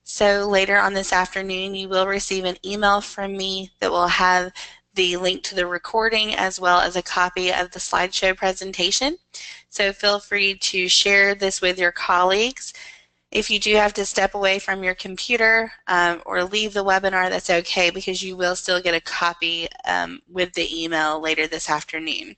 So later on this afternoon, you will receive an email from me that will have the link to the recording as well as a copy of the slideshow presentation. So feel free to share this with your colleagues. If you do have to step away from your computer or leave the webinar, that's okay because you will still get a copy with the email later this afternoon.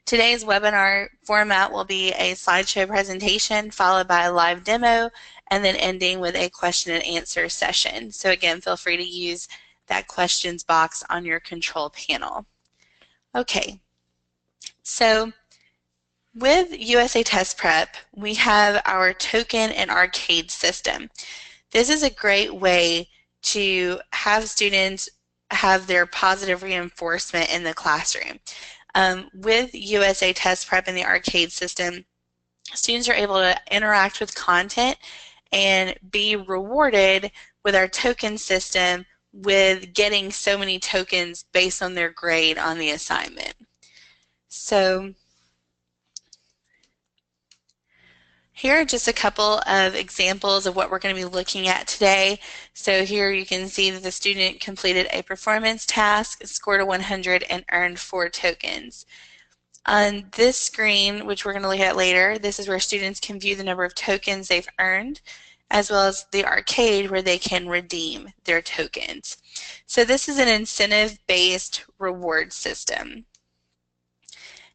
Today's webinar format will be a slideshow presentation followed by a live demo and then ending with a question and answer session. So again, feel free to use that questions box on your control panel. Okay, so with USATestprep, we have our token and arcade system. This is a great way to have students have their positive reinforcement in the classroom. With USATestprep and the arcade system, students are able to interact with content and be rewarded with our token system with getting so many tokens based on their grade on the assignment. So here are just a couple of examples of what we're going to be looking at today. So here you can see that the student completed a performance task, scored a 100, and earned 4 tokens. On this screen, which we're going to look at later, this is where students can view the number of tokens they've earned, as well as the arcade where they can redeem their tokens. So this is an incentive-based reward system.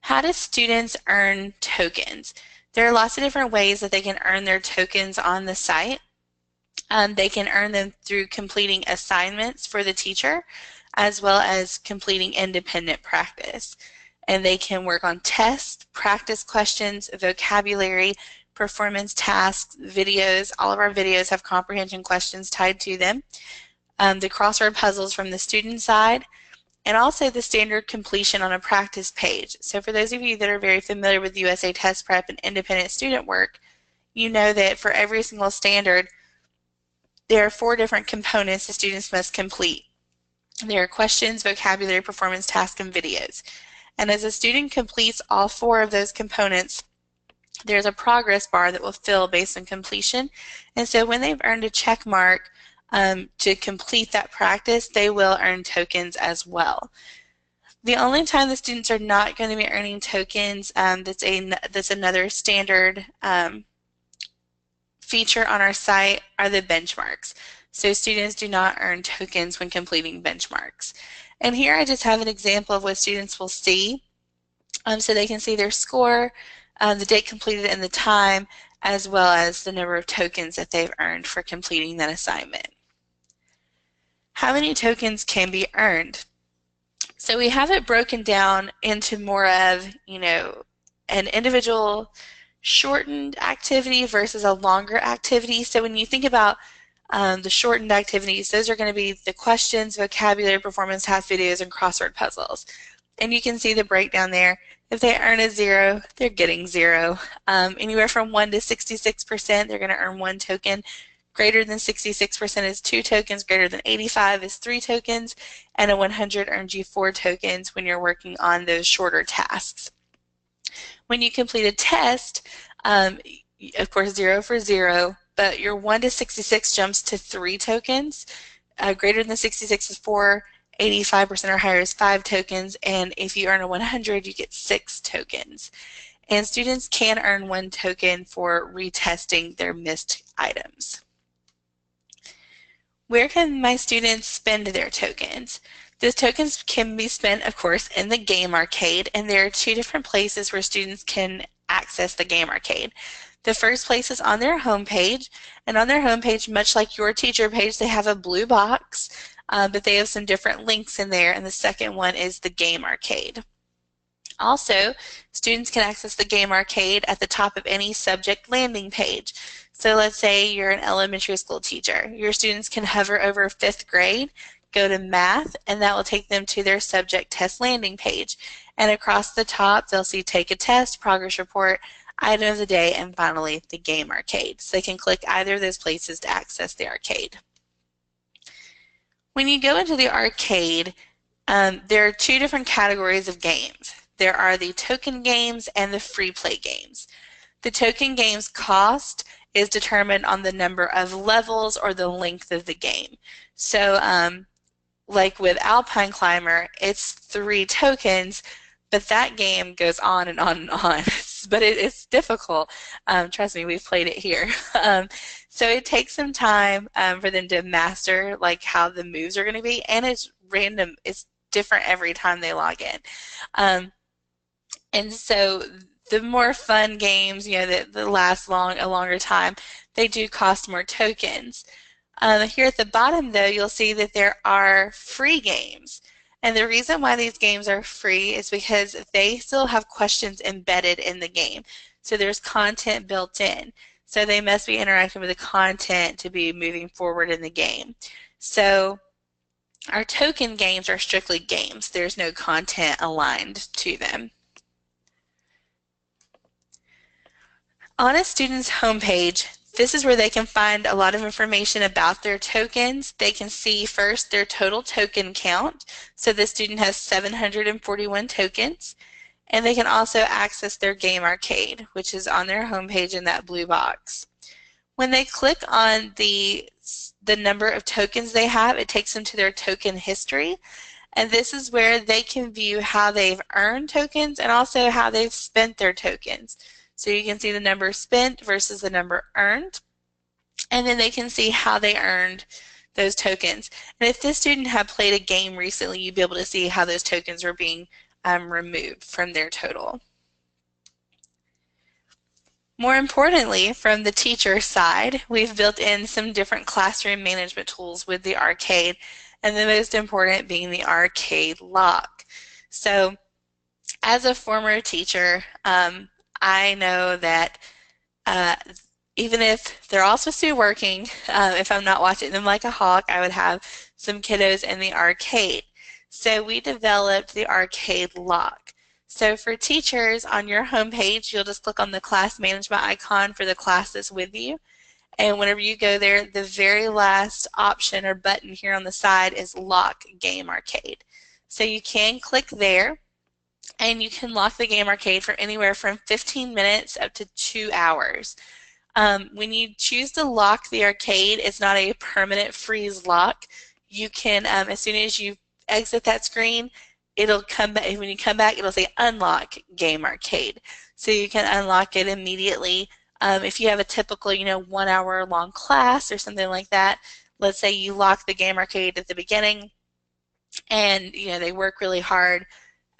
How do students earn tokens? There are lots of different ways that they can earn their tokens on the site. They can earn them through completing assignments for the teacher, as well as completing independent practice. And they can work on tests, practice questions, vocabulary, performance tasks, videos. All of our videos have comprehension questions tied to them. The crossword puzzles from the student side, and also the standard completion on a practice page. So for those of you that are very familiar with USATestprep and independent student work, you know that for every single standard, there are 4 different components the students must complete. There are questions, vocabulary, performance tasks, and videos. And as a student completes all 4 of those components, there's a progress bar that will fill based on completion. And so when they've earned a check mark to complete that practice, they will earn tokens as well. The only time the students are not going to be earning tokens, that's another standard feature on our site, are the benchmarks. So students do not earn tokens when completing benchmarks. And here I just have an example of what students will see. So they can see their score, the date completed, and the time, as well as the number of tokens that they've earned for completing that assignment. How many tokens can be earned? So we have it broken down into more of, an individual shortened activity versus a longer activity. So when you think about the shortened activities, those are going to be the questions, vocabulary, performance task videos, and crossword puzzles. And you can see the breakdown there. If they earn a 0, they're getting 0. Anywhere from 1 to 66%, they're going to earn 1 token. Greater than 66% is 2 tokens. Greater than 85 is 3 tokens. And a 100 earns you 4 tokens when you're working on those shorter tasks. When you complete a test, of course 0 for 0, but your 1 to 66 jumps to 3 tokens. Greater than 66 is 4, 85% or higher is 5 tokens, and if you earn a 100, you get 6 tokens. And students can earn 1 token for retesting their missed items. Where can my students spend their tokens? Those tokens can be spent, of course, in the game arcade, and there are 2 different places where students can access the game arcade. The first place is on their homepage, and on their homepage, much like your teacher page, they have a blue box, but they have some different links in there, and the second one is the game arcade. Also, students can access the game arcade at the top of any subject landing page. So let's say you're an elementary school teacher. Your students can hover over 5th grade, go to math, and that will take them to their subject test landing page. And across the top, they'll see take a test, progress report, item of the day, and finally the game arcade. So they can click either of those places to access the arcade. When you go into the arcade, there are 2 different categories of games. There are the token games and the free play games. The token games cost, is determined on the number of levels or the length of the game. So like with Alpine Climber, it's 3 tokens, but that game goes on and on and on. But it's difficult. Trust me, we've played it here. So it takes some time for them to master like how the moves are going to be, and it's random. It's different every time they log in. And so the more fun games, that last a longer time, they do cost more tokens. Here at the bottom, though, you'll see that there are free games. And the reason why these games are free is because they still have questions embedded in the game. So there's content built in. So they must be interacting with the content to be moving forward in the game. So our token games are strictly games. There's no content aligned to them. On a student's homepage, this is where they can find a lot of information about their tokens. They can see first their total token count. So the student has 741 tokens. And they can also access their game arcade, which is on their homepage in that blue box. When they click on the number of tokens they have, it takes them to their token history. And this is where they can view how they've earned tokens and also how they've spent their tokens. So you can see the number spent versus the number earned, and then they can see how they earned those tokens. And if this student had played a game recently, you'd be able to see how those tokens were being removed from their total. More importantly, from the teacher side, we've built in some different classroom management tools with the arcade, and the most important being the arcade lock. So as a former teacher, I know that even if they're all supposed to be working, if I'm not watching them like a hawk, I would have some kiddos in the arcade. So we developed the arcade lock. So for teachers, on your homepage, you'll just click on the class management icon for the classes with you. And whenever you go there, the very last option or button here on the side is Lock Game Arcade. So you can click there, and you can lock the game arcade for anywhere from 15 minutes up to 2 hours. When you choose to lock the arcade, it's not a permanent freeze lock. You can, as soon as you exit that screen, it'll come back. When you come back, it'll say Unlock Game Arcade. So you can unlock it immediately. If you have a typical, 1 hour long class or something like that, let's say you lock the game arcade at the beginning and, they work really hard.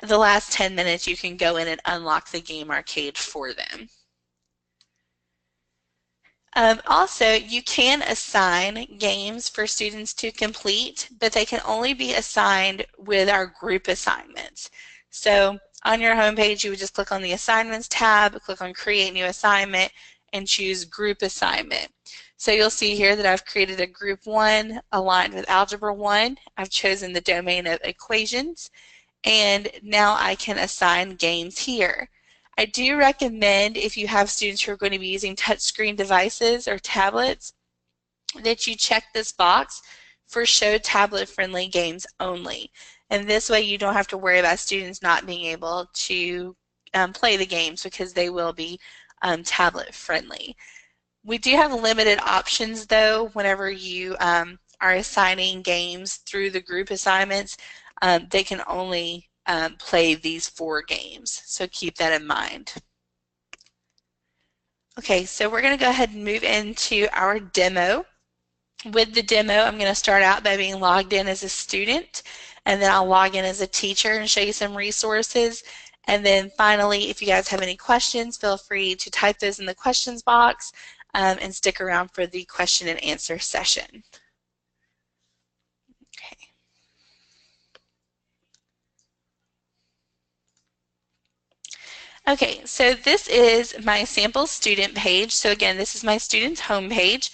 The last 10 minutes, you can go in and unlock the game arcade for them. Also, you can assign games for students to complete, but they can only be assigned with our group assignments. So on your homepage, you would just click on the Assignments tab, click on Create New Assignment, and choose Group Assignment. So you'll see here that I've created a Group 1 aligned with Algebra 1. I've chosen the domain of equations, and now I can assign games here. I do recommend, if you have students who are going to be using touchscreen devices or tablets, that you check this box for Show Tablet-Friendly Games Only. And this way you don't have to worry about students not being able to play the games because they will be tablet-friendly. We do have limited options, though, whenever you are assigning games through the group assignments. They can only play these 4 games, so keep that in mind. Okay, so we're going to go ahead and move into our demo. With the demo, I'm going to start out by being logged in as a student, and then I'll log in as a teacher and show you some resources. And then finally, if you guys have any questions, feel free to type those in the questions box and stick around for the question and answer session. Okay. Okay, so this is my sample student page. So again, this is my student's home page.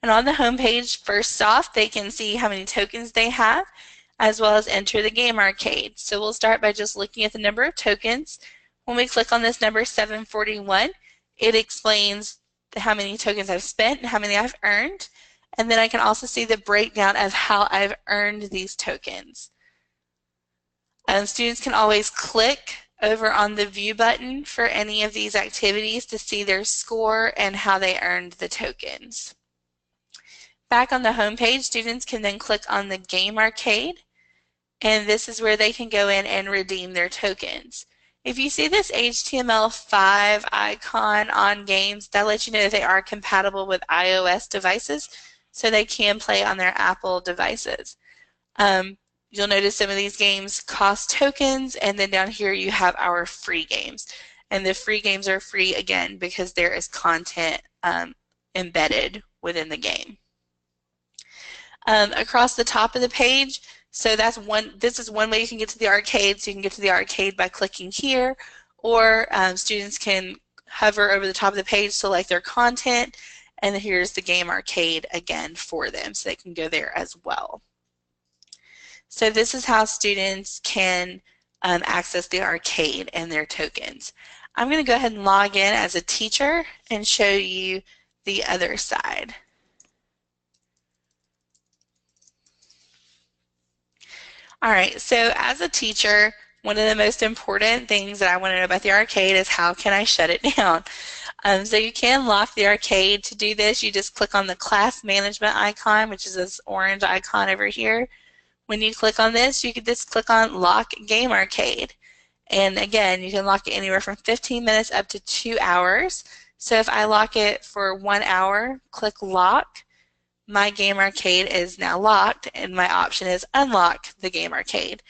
And on the home page, first off, they can see how many tokens they have, as well as enter the game arcade. So we'll start by just looking at the number of tokens. When we click on this number 741, it explains how many tokens I've spent and how many I've earned. And then I can also see the breakdown of how I've earned these tokens. Students can always click over on the view button for any of these activities to see their score and how they earned the tokens. Back on the home page, students can then click on the Game Arcade, and this is where they can go in and redeem their tokens. If you see this HTML5 icon on games, that lets you know that they are compatible with iOS devices, so they can play on their Apple devices. You'll notice some of these games cost tokens, and then down here you have our free games. And the free games are free, again, because there is content embedded within the game. Across the top of the page, so this is one way you can get to the arcade. So you can get to the arcade by clicking here, or students can hover over the top of the page, select their content, and here's the Game Arcade again for them, so they can go there as well. So this is how students can access the arcade and their tokens. I'm going to go ahead and log in as a teacher and show you the other side. All right, so as a teacher, one of the most important things that I want to know about the arcade is how can I shut it down? So you can lock the arcade. To do this, you just click on the class management icon, which is this orange icon over here. When you click on this, you can just click on Lock Game Arcade. And again, you can lock it anywhere from 15 minutes up to 2 hours. So if I lock it for 1 hour, click Lock, my Game Arcade is now locked, and my option is Unlock the Game Arcade.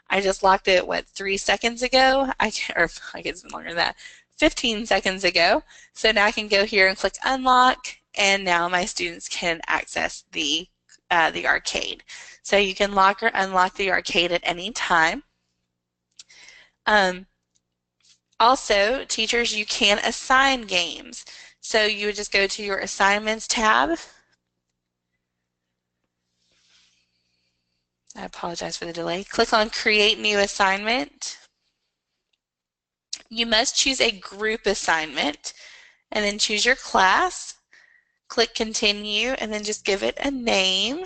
I just locked it, 3 seconds ago? Or I guess it's longer than that, 15 seconds ago. So now I can go here and click Unlock, and now my students can access the arcade. So you can lock or unlock the arcade at any time. Also, teachers, you can assign games. So you would just go to your Assignments tab. I apologize for the delay. Click on Create New Assignment. You must choose a group assignment, and then choose your class. Click Continue, and then just give it a name.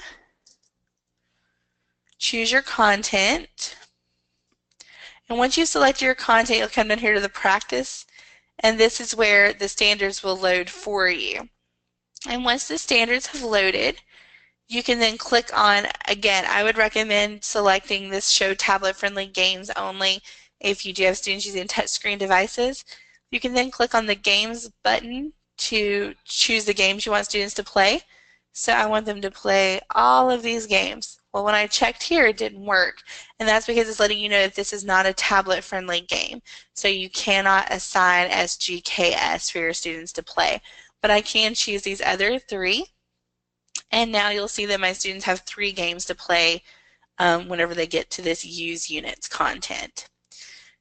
Choose your content. And once you select your content, you'll come down here to the practice, and this is where the standards will load for you. And once the standards have loaded, you can then click on, again, I would recommend selecting this Show Tablet Friendly Games only if you do have students using touchscreen devices. You can then click on the Games button to choose the games you want students to play. So I want them to play all of these games. Well, when I checked here, it didn't work, and that's because it's letting you know that this is not a tablet-friendly game. So you cannot assign SGKS for your students to play. But I can choose these other 3. And now you'll see that my students have 3 games to play whenever they get to this Use Units content.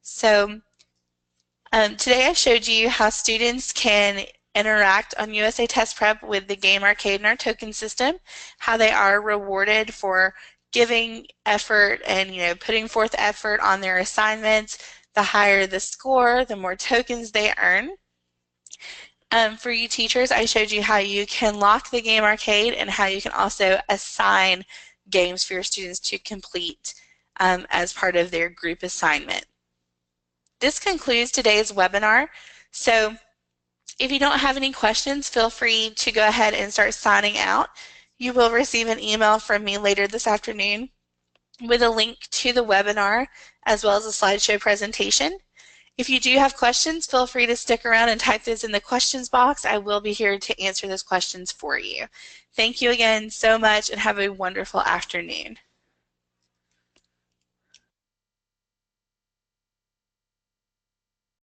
So today I showed you how students can interact on USA Test Prep with the Game Arcade and our token system, how they are rewarded for giving effort and putting forth effort on their assignments. The higher the score, the more tokens they earn. For you teachers, I showed you how you can lock the Game Arcade and how you can also assign games for your students to complete as part of their group assignment. This concludes today's webinar. So if you don't have any questions, feel free to go ahead and start signing out. You will receive an email from me later this afternoon with a link to the webinar as well as a slideshow presentation. If you do have questions, feel free to stick around and type those in the questions box. I will be here to answer those questions for you. Thank you again so much, and have a wonderful afternoon.